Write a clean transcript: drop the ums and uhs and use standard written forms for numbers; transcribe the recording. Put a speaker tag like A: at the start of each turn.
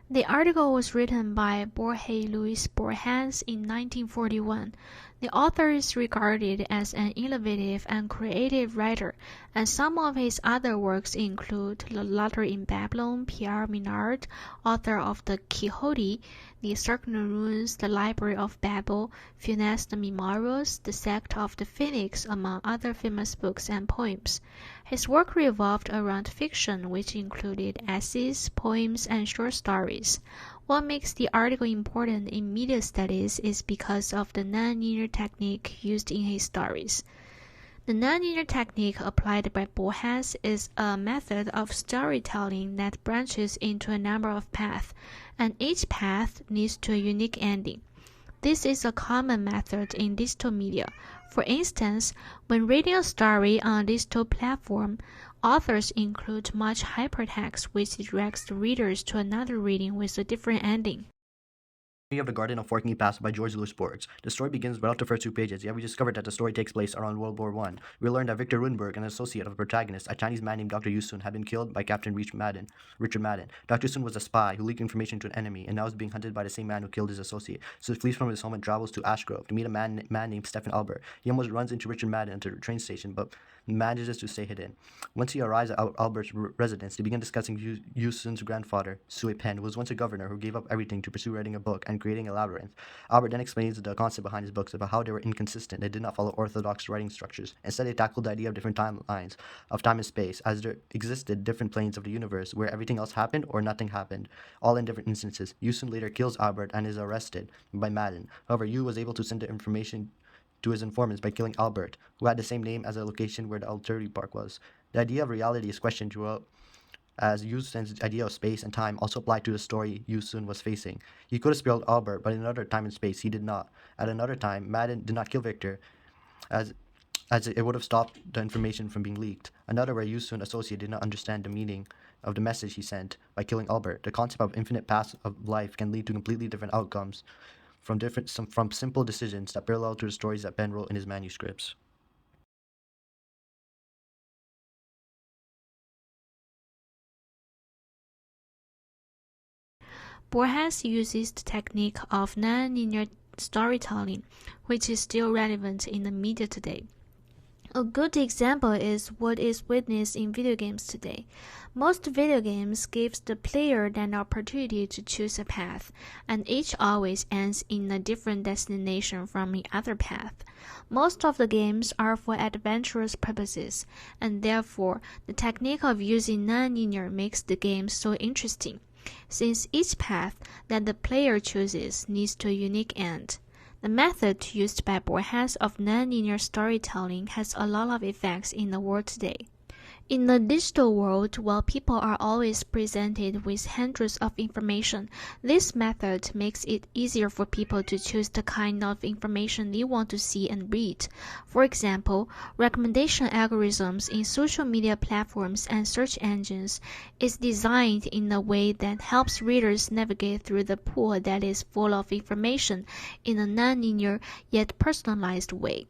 A: The article was written by Jorge Luis Borges in 1941. The author is regarded as an innovative and creative writer, and some of his other works include The Lottery in Babylon, Pierre Minard, author of The Quixote, The Circular Runes, The Library of Babel, Funeste Memoirs, The Sect of the Phoenix, among other famous books and poems. His work revolved around fiction, which included essays, poems, and short stories. What makes the article important in media studies is because of the nonlinear technique used in his stories. The nonlinear technique applied by Borges is a method of storytelling that branches into a number of paths, and each path leads to a unique ending. This is a common method in digital media. For instance, when reading a story on a digital platform, authors include much hypertext which directs the readers to another reading with a different ending.
B: Of the Garden of Forking Paths by George Louis Borges. The story begins without the first 2 pages, yet we discovered that the story takes place around World War I. We learned that Victor Rudenberg, an associate of the protagonist, a Chinese man named Dr. Yusun, had been killed by Captain Richard Madden. Dr. Yusun was a spy who leaked information to an enemy and now is being hunted by the same man who killed his associate. So he flees from his home and travels to Ashgrove to meet a man named Stephen Albert. He almost runs into Richard Madden at the train station, but manages to stay hidden. Once he arrives at Albert's residence, they begin discussing Yusun's grandfather, Sui Pen, who was once a governor who gave up everything to pursue writing a book and creating a labyrinth. Albert then explains the concept behind his books about how they were inconsistent. They did not follow orthodox writing structures. Instead, they tackled the idea of different timelines of time and space, as there existed different planes of the universe where everything else happened or nothing happened, all in different instances. Yusun later kills Albert and is arrested by Madden. However, Yu was able to send the information to his informants by killing Albert, who had the same name as the location where the Alterity Park was. The idea of reality is questioned throughout, as Yusun's idea of space and time also applied to the story Yusun was facing. He could have spilled Albert, but in another time and space he did not. At another time, Madden did not kill Victor, as it would have stopped the information from being leaked. Another where Yusun associate did not understand the meaning of the message he sent by killing Albert. The concept of infinite paths of life can lead to completely different outcomes from simple decisions that parallel to the stories that Ben wrote in his manuscripts.
A: Borges uses the technique of nonlinear storytelling, which is still relevant in the media today. A good example is what is witnessed in video games today. Most video games gives the player an opportunity to choose a path, and each always ends in a different destination from the other path. Most of the games are for adventurous purposes, and therefore the technique of using nonlinear makes the game so interesting, since each path that the player chooses leads to a unique end. The method used by Borges of nonlinear storytelling has a lot of effects in the world today. In the digital world, while people are always presented with hundreds of information, this method makes it easier for people to choose the kind of information they want to see and read. For example, recommendation algorithms in social media platforms and search engines is designed in a way that helps readers navigate through the pool that is full of information in a nonlinear yet personalized way.